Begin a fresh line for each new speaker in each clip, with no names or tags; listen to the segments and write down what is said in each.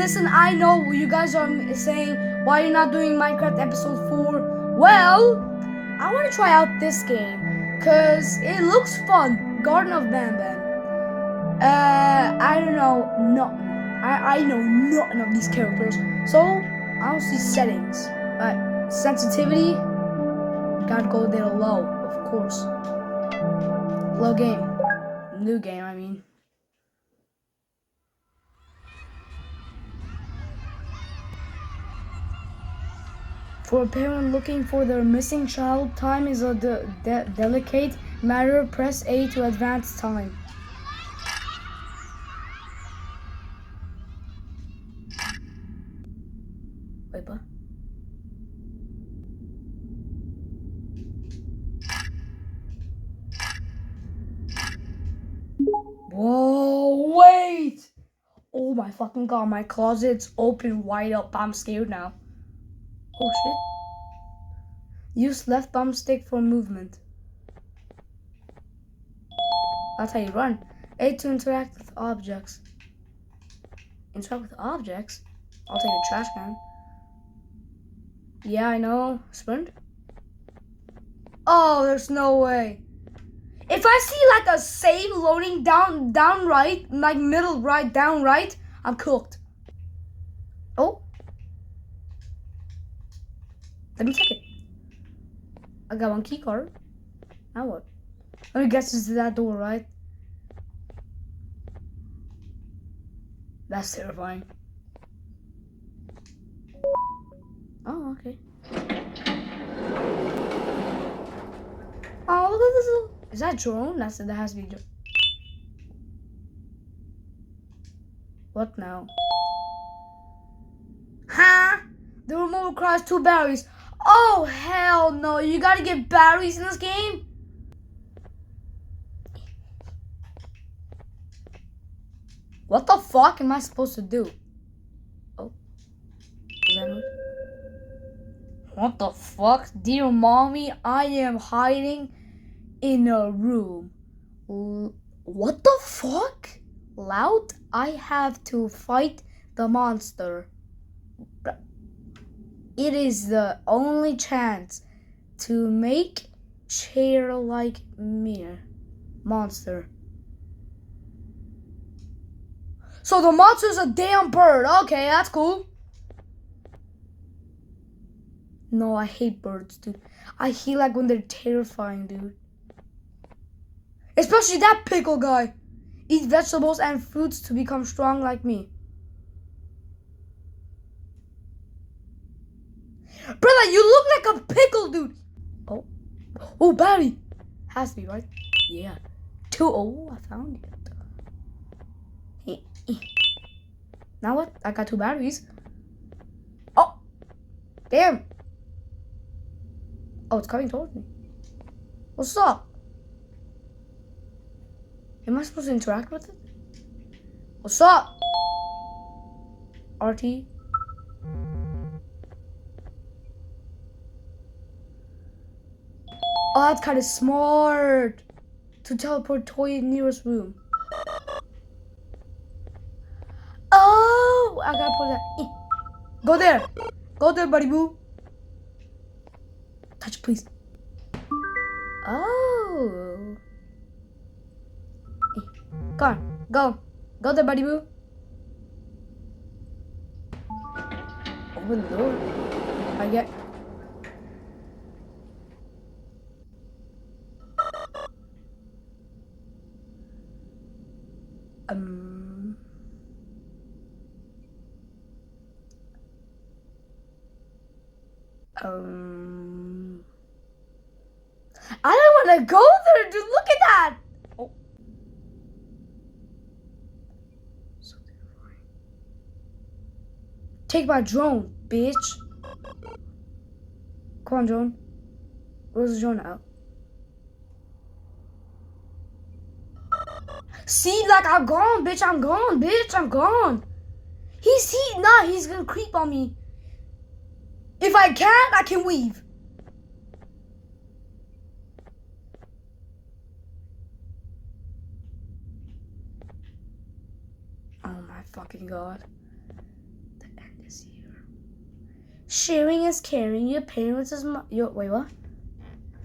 listen, I know you guys are saying, why you're not doing Minecraft episode 4? Well, I want to try out this game because it looks fun. Garden of Banban. I don't know nothing. I know nothing of these characters. So, I don't see settings. Sensitivity, gotta go there low, of course. Low game. New game, I mean. For a parent looking for their missing child, time is a delicate matter. Press A to advance time. Wait, what? Whoa, wait! Oh my fucking god, my closet's open wide up. I'm scared now. Oh shit. Use left thumbstick for movement. That's how you run. A to interact with objects. Interact with objects? I'll take the trash can. Yeah, I know. Sprint? Oh, there's no way. If I see like a save loading down right, like middle right, down right, I'm cooked. Oh. Let me check it. I got one key card. Now what? Let me guess, it's that door, right? That's terrifying. Oh, okay. Oh, look at this. Is that drone? That has to be drone. What now? Huh? The remote requires 2 batteries. Oh, hell no. You gotta get batteries in this game? What the fuck am I supposed to do? Oh. Is that me? What the fuck? Dear mommy, I am hiding in a room. What the fuck? Loud? I have to fight the monster. It is the only chance to make chair like me. Monster. So the monster's a damn bird. Okay, that's cool. No, I hate birds, dude. I hate like when they're terrifying, dude. Especially that pickle guy. Eat vegetables and fruits to become strong like me. Brother, you look like a pickle, dude. Oh. Oh, battery. Has to be, right? Yeah. 2. Oh, I found it. Now what? I got 2 batteries. Oh. Damn. Oh, it's coming towards me. What's up? Am I supposed to interact with it? What's up? RT. Oh, that's kind of smart. To teleport toy nearest room. Oh, I gotta put that. Go there. Go there, buddy boo. Touch, please. Oh. Come on. Go. Go there, buddy boo. Open the door. I get. I don't want to go there, dude. Look at that. Oh. So terrifying. Take my drone, bitch. Come on, drone. Where's the drone at? See, like I'm gone, bitch. I'm gone, bitch. I'm gone. He's gonna creep on me. If I can't, I can weave. Oh my fucking god. is here. Sharing is caring. Your parents is wait, what?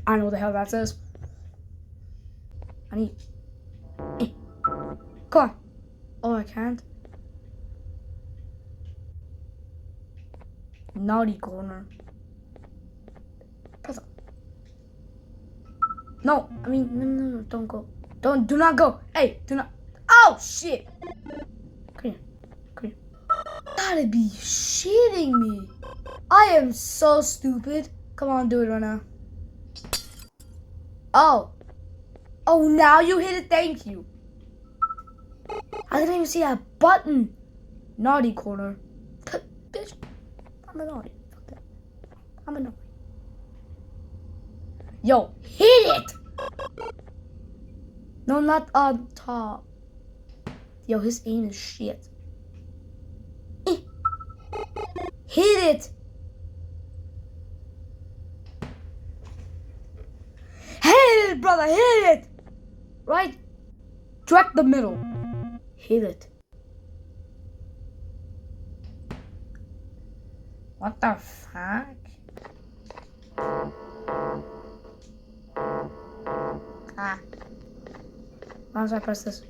I know what the hell that says. I need. Come on. Oh, I can't. Naughty corner. Press up. No, I mean, no, don't go. Do not go. Hey, do not. Oh, shit. Come here. Gotta be shitting me. I am so stupid. Come on, do it right now. Oh, now you hit it. Thank you. I didn't even see a button. Naughty corner. Bitch, I'm a naughty. Fuck that. I'm a naughty. Yo, hit it! No, not on top. Yo, his aim is shit. Hit it! Hit it, brother, hit it! Right? Track the middle. Hit it. What the fuck? Why do I press this?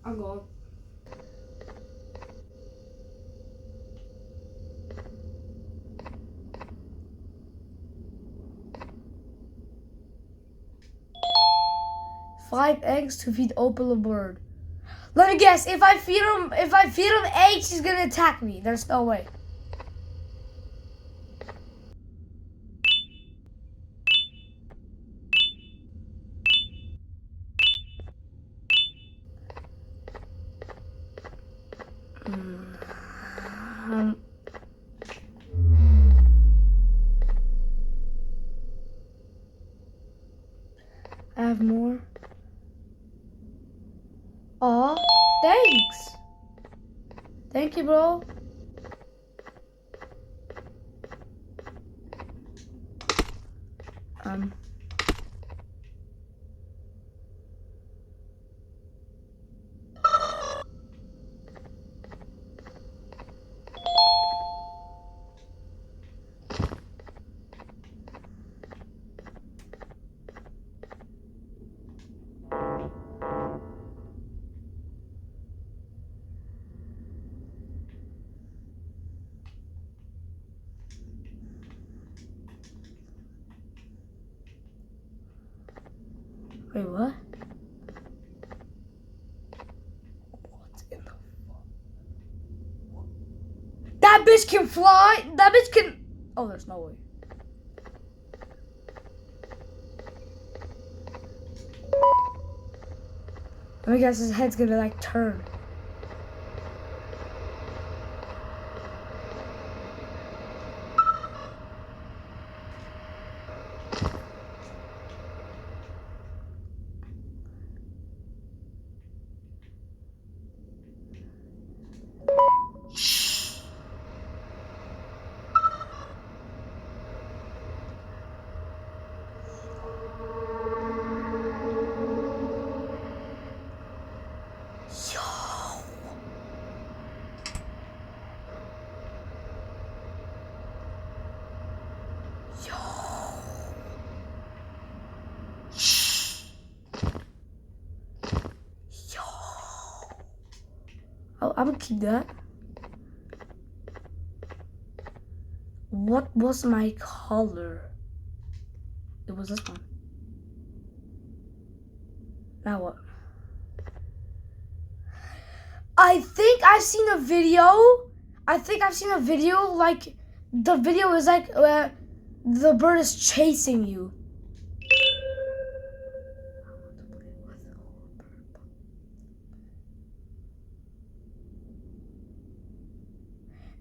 I'm going. Five eggs to feed Opal a bird. Let me guess. If I feed him eggs, he's gonna attack me. There's no way. I have more. Aw, thanks. Thank you, bro. Wait, what? What in the fuck? That bitch can fly? That bitch can... Oh, there's no way. I guess his head's gonna like turn. I'm gonna keep that. What was my color? It was this one. Now what? I think I've seen a video. Like the video is like the bird is chasing you.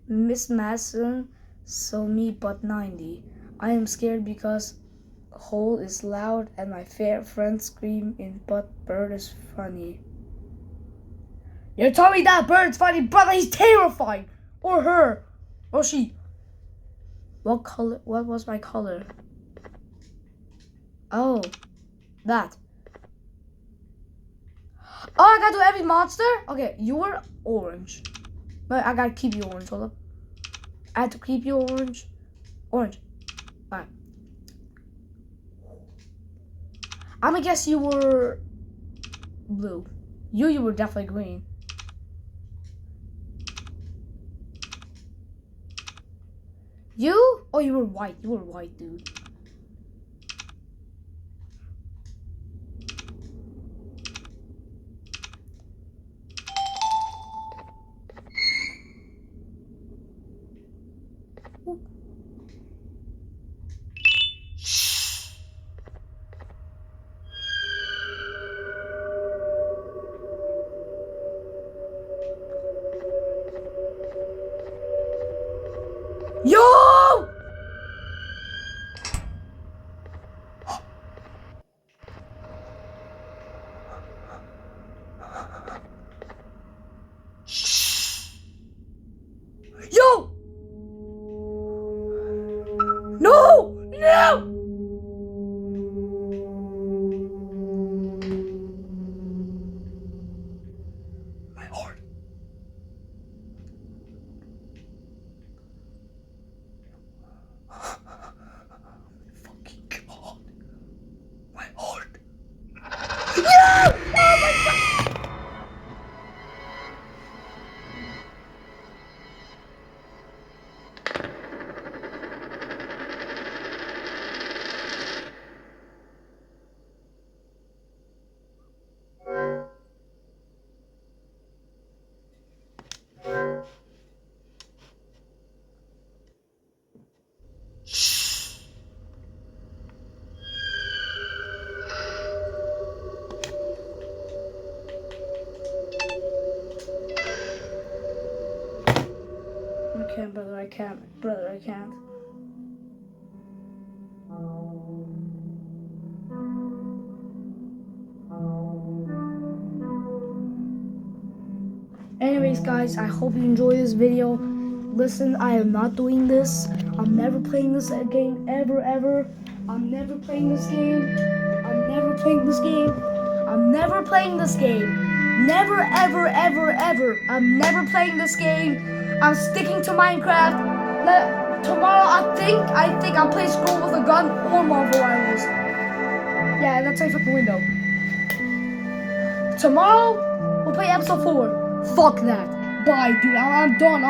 Miss Madison saw me but 90. I am scared because hole is loud and my fair friends scream in but bird is funny. You told me that bird's funny, brother, he's terrifying. Or her. Oh, she. What color? What was my color? Oh, that. Oh, I gotta do every monster? Okay, you were orange. But I gotta keep you orange, hold up. I had to keep you orange. Orange. Alright. I'm gonna guess you were blue. You were definitely green. You? Oh, you were white. You were white, dude. Yo! Yo! No! No! My heart. Fucking God. My heart. No! Oh my God! I can't, brother, I can't. Brother, I can't. Anyways, guys, I hope you enjoy this video. Listen, I am not doing this. I'm never playing this game, ever. I'm never playing this game. I'm never playing this game. I'm never playing this game. Never, ever. I'm never playing this game. I'm sticking to Minecraft. Tomorrow, I think I'll play Scroll with a Gun or Marvel Rivals. Yeah, that's out the window. Tomorrow, we'll play episode 4. Fuck that. Bye, dude. I'm done.